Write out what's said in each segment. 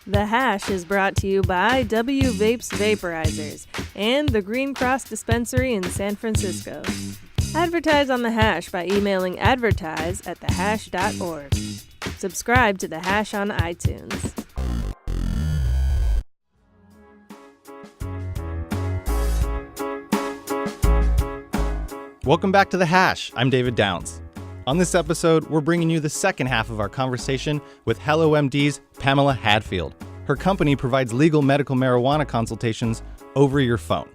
The Hash is brought to you by W Vapes Vaporizers and the Green Cross Dispensary in San Francisco. Advertise on The Hash by emailing advertise@thehash.org. Subscribe to The Hash on iTunes. Welcome back to The Hash. I'm David Downs. On this episode, we're bringing you the second half of our conversation with HelloMD's Pamela Hadfield. Her company provides legal medical marijuana consultations over your phone.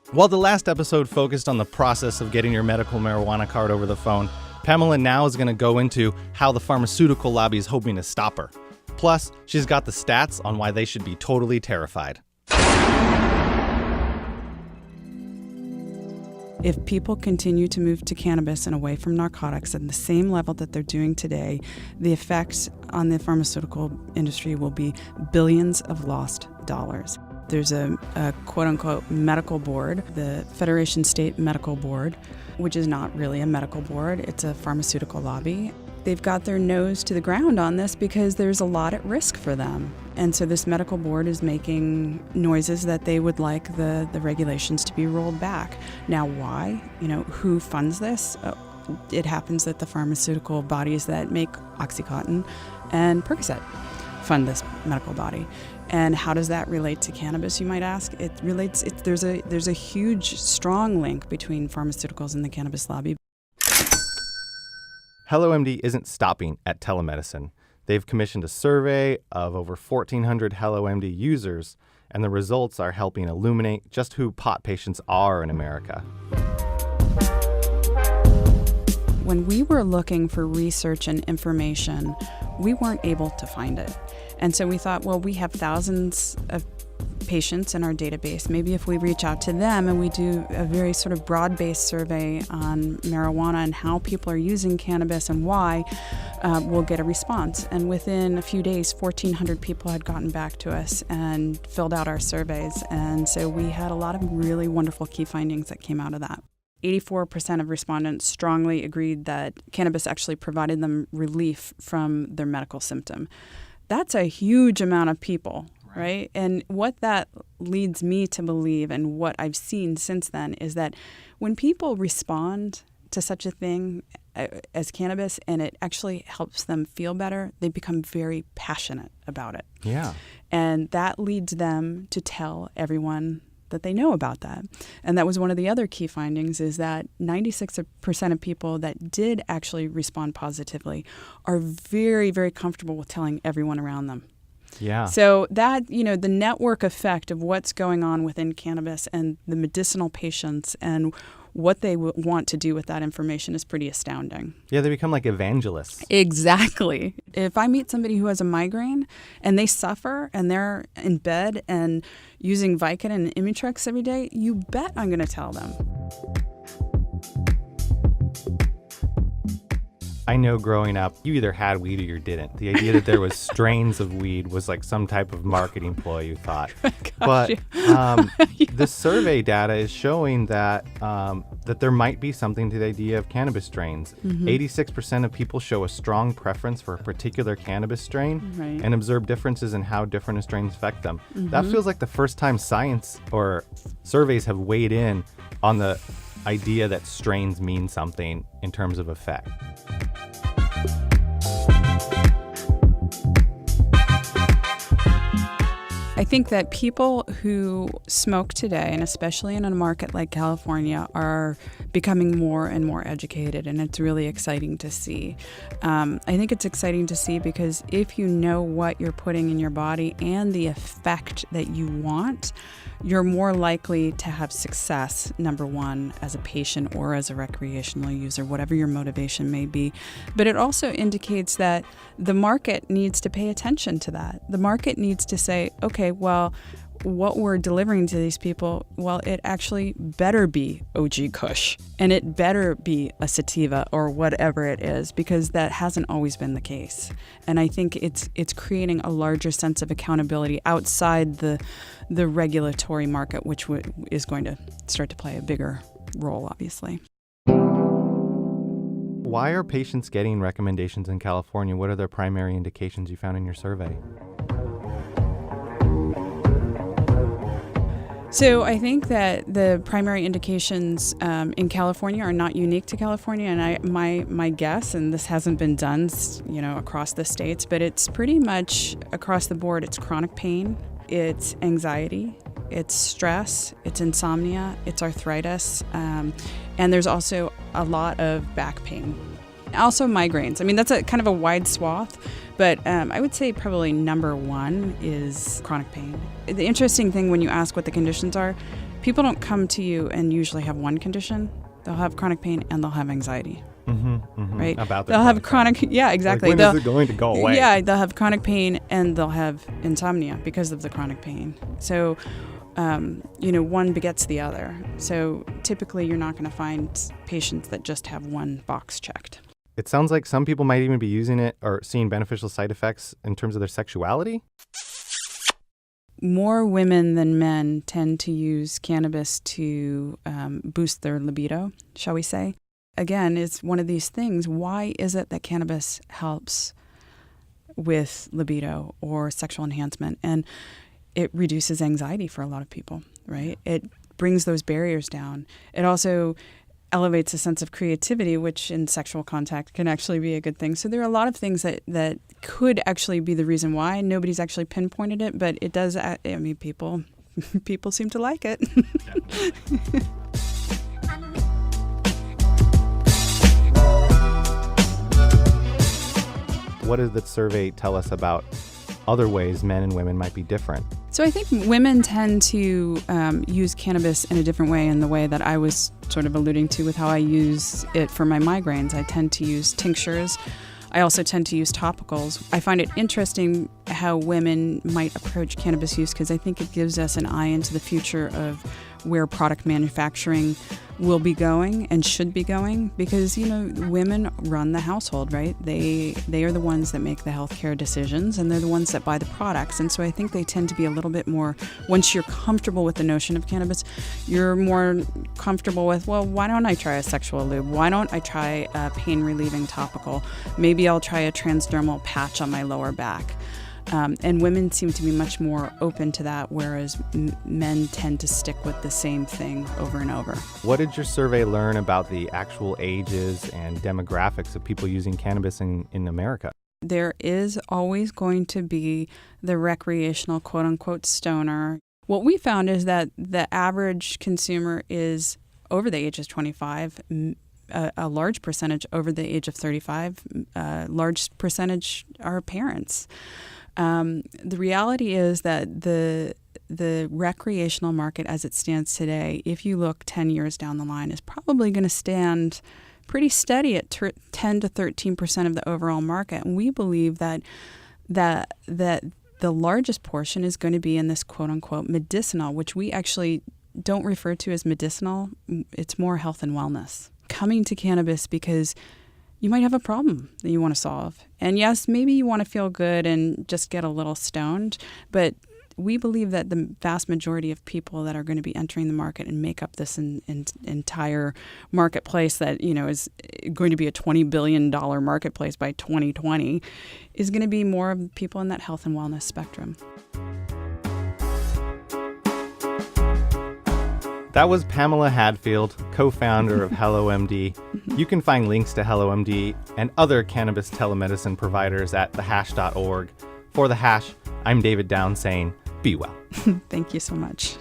While the last episode focused on the process of getting your medical marijuana card over the phone, Pamela now is going to go into how the pharmaceutical lobby is hoping to stop her. Plus, she's got the stats on why they should be totally terrified. If people continue to move to cannabis and away from narcotics at the same level that they're doing today, the effects on the pharmaceutical industry will be billions of lost dollars. There's a quote-unquote medical board, the Federation State Medical Board, which is not really a medical board, it's a pharmaceutical lobby. They've got their nose to the ground on this because there's a lot at risk for them. And so this medical board is making noises that they would like the regulations to be rolled back. Now, why? Who funds this? It happens that the pharmaceutical bodies that make OxyContin and Percocet fund this medical body. And how does that relate to cannabis, you might ask? It relates. There's a huge, strong link between pharmaceuticals and the cannabis lobby. HelloMD isn't stopping at telemedicine. They've commissioned a survey of over 1,400 HelloMD users, and the results are helping illuminate just who pot patients are in America. When we were looking for research and information, we weren't able to find it. And so we thought, well, we have thousands of patients in our database. Maybe if we reach out to them and we do a very sort of broad-based survey on marijuana and how people are using cannabis and why, we'll get a response. And within a few days, 1,400 people had gotten back to us and filled out our surveys. And so we had a lot of really wonderful key findings that came out of that. 84% of respondents strongly agreed that cannabis actually provided them relief from their medical symptom. That's a huge amount of people. Right? And what that leads me to believe, and what I've seen since then, is that when people respond to such a thing as cannabis and it actually helps them feel better, they become very passionate about it. Yeah. And that leads them to tell everyone that they know about that. And that was one of the other key findings, is that 96% of people that did actually respond positively are very, very comfortable with telling everyone around them. Yeah. So that, the network effect of what's going on within cannabis and the medicinal patients and what they want to do with that information is pretty astounding. Yeah, they become like evangelists. Exactly. If I meet somebody who has a migraine and they suffer and they're in bed and using Vicodin and Imitrex every day, you bet I'm going to tell them. I know growing up, you either had weed or you didn't. The idea that there was strains of weed was like some type of marketing ploy, you thought. But the survey data is showing that that there might be something to the idea of cannabis strains. 86% of people show a strong preference for a particular cannabis strain and observe differences in how different strains affect them. That feels like the first time science or surveys have weighed in on the idea that strains mean something in terms of effect. I think that people who smoke today, and especially in a market like California, are becoming more and more educated, and it's really exciting to see. I think it's exciting to see because if you know what you're putting in your body and the effect that you want, you're more likely to have success, number one, as a patient or as a recreational user, whatever your motivation may be. But it also indicates that the market needs to pay attention to that. The market needs to say, okay, well, what we're delivering to these people, well, it actually better be OG Kush, and it better be a sativa or whatever it is, because that hasn't always been the case. And I think it's creating a larger sense of accountability outside the regulatory market, which is going to start to play a bigger role, obviously. Why are patients getting recommendations in California? What are their primary indications you found in your survey? So I think that the primary indications in California are not unique to California, and my guess, and this hasn't been done, across the states, but it's pretty much across the board. It's chronic pain, it's anxiety, it's stress, it's insomnia, it's arthritis, and there's also a lot of back pain. Also migraines. I mean, that's a kind of a wide swath, but I would say probably number one is chronic pain. The interesting thing when you ask what the conditions are, people don't come to you and usually have one condition. They'll have chronic pain and they'll have anxiety. Right? About they'll have chronic, yeah, exactly. Like, when is it going to go away? Yeah, they'll have chronic pain and they'll have insomnia because of the chronic pain. So, one begets the other. So typically you're not going to find patients that just have one box checked. It sounds like some people might even be using it or seeing beneficial side effects in terms of their sexuality. More women than men tend to use cannabis to boost their libido, shall we say. Again, it's one of these things. Why is it that cannabis helps with libido or sexual enhancement? And it reduces anxiety for a lot of people, right? It brings those barriers down. It also elevates a sense of creativity, which in sexual contact can actually be a good thing. So there are a lot of things that could actually be the reason why. Nobody's actually pinpointed it, but it does. I mean, people seem to like it. What does the survey tell us about other ways men and women might be different? So I think women tend to use cannabis in a different way, in the way that I was sort of alluding to with how I use it for my migraines. I tend to use tinctures. I also tend to use topicals. I find it interesting how women might approach cannabis use, because I think it gives us an eye into the future of where product manufacturing will be going and should be going, because women run the household, right? They are the ones that make the healthcare decisions, and they're the ones that buy the products. And so I think they tend to be a little bit more, once you're comfortable with the notion of cannabis, you're more comfortable with, well, why don't I try a sexual lube? Why don't I try a pain relieving topical? Maybe I'll try a transdermal patch on my lower back. And women seem to be much more open to that, whereas men tend to stick with the same thing over and over. What did your survey learn about the actual ages and demographics of people using cannabis in America? There is always going to be the recreational, quote-unquote, stoner. What we found is that the average consumer is over the age of 25, a large percentage over the age of 35, a large percentage are parents. The reality is that the recreational market as it stands today, if you look 10 years down the line, is probably going to stand pretty steady at 10 to 13% of the overall market. And we believe that the largest portion is going to be in this quote-unquote medicinal, which we actually don't refer to as medicinal. It's more health and wellness. Coming to cannabis because you might have a problem that you want to solve. And yes, maybe you want to feel good and just get a little stoned, but we believe that the vast majority of people that are going to be entering the market and make up this entire marketplace that, is going to be a $20 billion marketplace by 2020 is going to be more of people in that health and wellness spectrum. That was Pamela Hadfield, co-founder of HelloMD. You can find links to HelloMD and other cannabis telemedicine providers at thehash.org. For The Hash, I'm David Down saying, be well. Thank you so much.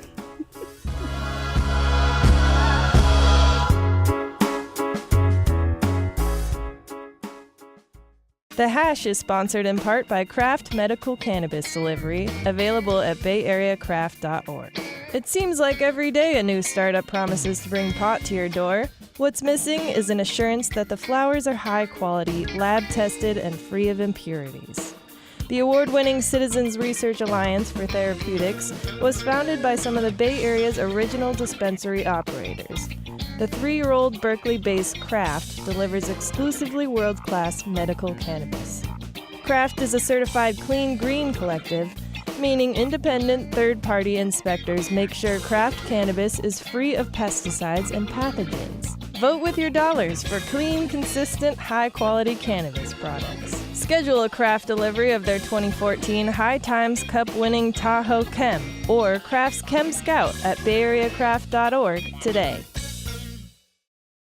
The Hash is sponsored in part by Craft Medical Cannabis Delivery, available at bayareacraft.org. It seems like every day a new startup promises to bring pot to your door. What's missing is an assurance that the flowers are high quality, lab tested, and free of impurities. The award-winning Citizens Research Alliance for Therapeutics was founded by some of the Bay Area's original dispensary operators. The 3-year-old Berkeley-based Craft delivers exclusively world-class medical cannabis. Craft is a certified clean green collective, meaning independent third-party inspectors make sure Craft cannabis is free of pesticides and pathogens. Vote with your dollars for clean, consistent, high-quality cannabis products. Schedule a craft delivery of their 2014 High Times Cup-winning Tahoe Chem or Craft's Chem Scout at bayareacraft.org today.